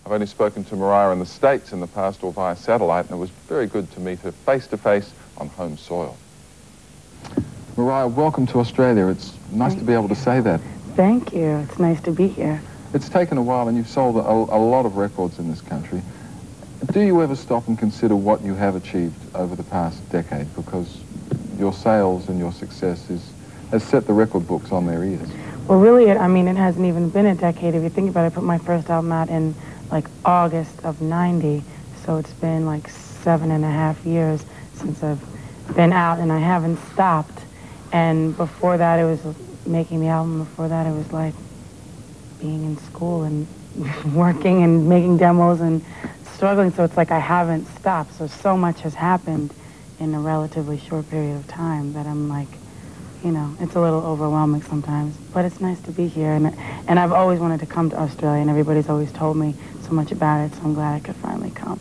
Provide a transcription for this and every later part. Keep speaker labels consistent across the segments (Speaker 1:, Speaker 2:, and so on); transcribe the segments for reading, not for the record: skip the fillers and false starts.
Speaker 1: I've only spoken to Mariah in the States in the past or via satellite, and it was very good to meet her face-to-face on home soil. Mariah, welcome to Australia. It's nice to be able to say that.
Speaker 2: Thank you. It's nice to be here.
Speaker 1: It's taken a while, and you've sold a lot of records in this country. Do you ever stop and consider what you have achieved over the past decade? Because your sales and your success has set the record books on their ears.
Speaker 2: Well, really, it hasn't even been a decade. If you think about it, I put my first album out in, like, August of '90, so it's been, like, 7.5 years since I've been out, and I haven't stopped. And before that, it was making the album. Before that, it was, like, being in school and working and making demos and struggling, so it's like I haven't stopped. So much has happened in a relatively short period of time that I'm like, you know, it's a little overwhelming sometimes, but it's nice to be here, and I've always wanted to come to Australia, and everybody's always told me so much about it, so I'm glad I could finally come.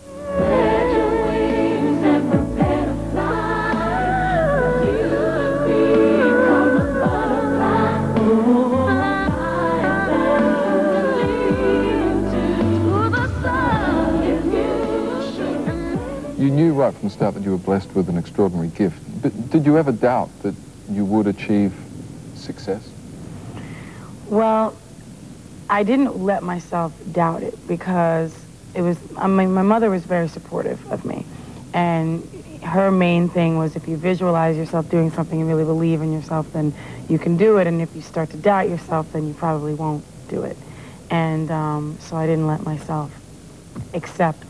Speaker 1: You knew right from the start that you were blessed with an extraordinary gift. But did you ever doubt that you would achieve success?
Speaker 2: Well, I didn't let myself doubt it because it was, my mother was very supportive of me. And her main thing was if you visualize yourself doing something and really believe in yourself, then you can do it. And if you start to doubt yourself, then you probably won't do it. And so I didn't let myself accept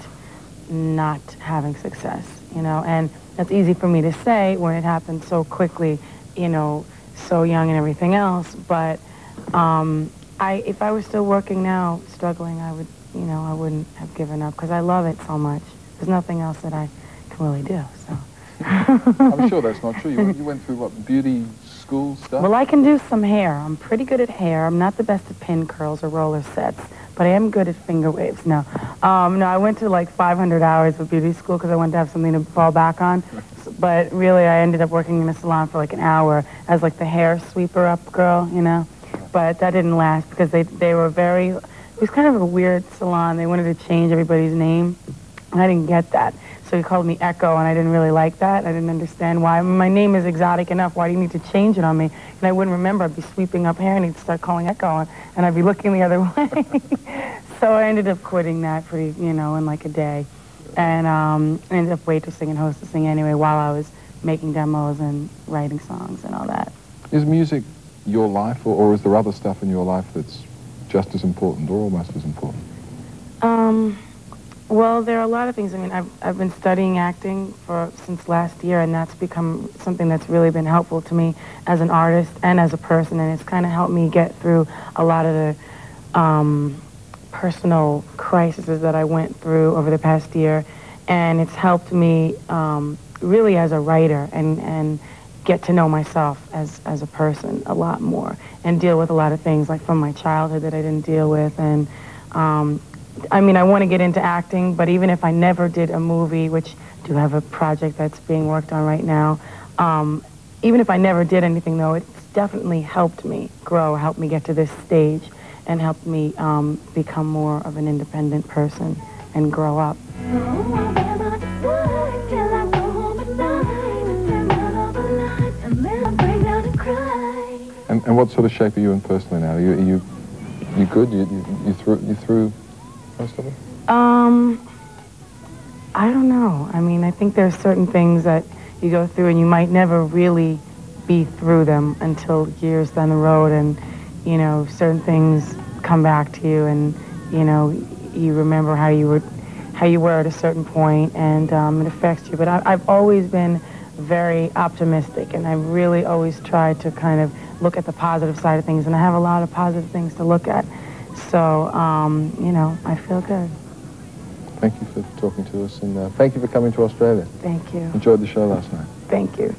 Speaker 2: not having success, you know. And that's easy for me to say when it happened so quickly, you know, so young and everything else. But if I was still working now, struggling, I would, you know, I wouldn't have given up because I love it so much. There's nothing else that I can really do, so.
Speaker 1: I'm sure that's not true. You went through, what, beauty school stuff?
Speaker 2: Well, I can do some hair. I'm pretty good at hair. I'm not the best at pin curls or roller sets, but I am good at finger waves. No, no, I went to like 500 hours of beauty school because I wanted to have something to fall back on. But really, I ended up working in a salon for like an hour as like the hair sweeper up girl, you know. But that didn't last because they were very, it was kind of a weird salon. They wanted to change everybody's name, and I didn't get that. So he called me Echo, and I didn't really like that. I didn't understand why. My name is exotic enough. Why do you need to change it on me? And I wouldn't remember. I'd be sweeping up hair, and he'd start calling Echo, and I'd be looking the other way. So I ended up quitting that pretty, you know, in like a day. And ended up waitressing and hostessing anyway while I was making demos and writing songs and all that.
Speaker 1: Is music your life, or is there other stuff in your life that's just as important or almost as important?
Speaker 2: Well, there are a lot of things. I mean, I've been studying acting since last year, and that's become something that's really been helpful to me as an artist and as a person, and it's kind of helped me get through a lot of the personal crises that I went through over the past year, and it's helped me really as a writer and get to know myself as a person a lot more and deal with a lot of things like from my childhood that I didn't deal with. And I mean, I want to get into acting, but even if I never did a movie, which I do have a project that's being worked on right now, even if I never did anything, though, it's definitely helped me grow, helped me get to this stage, and helped me become more of an independent person and grow up.
Speaker 1: And what sort of shape are you in personally now? Are you good? You through most of it?
Speaker 2: I don't know. I mean, I think there's certain things that you go through and you might never really be through them until years down the road, and, you know, certain things come back to you, and, you know, you remember how you were at a certain point, and it affects you. But I've always been very optimistic, and I've really always tried to kind of look at the positive side of things, and I have a lot of positive things to look at. So, you know, I feel good.
Speaker 1: Thank you for talking to us, and thank you for coming to Australia.
Speaker 2: Thank you.
Speaker 1: Enjoyed the show last night.
Speaker 2: Thank you.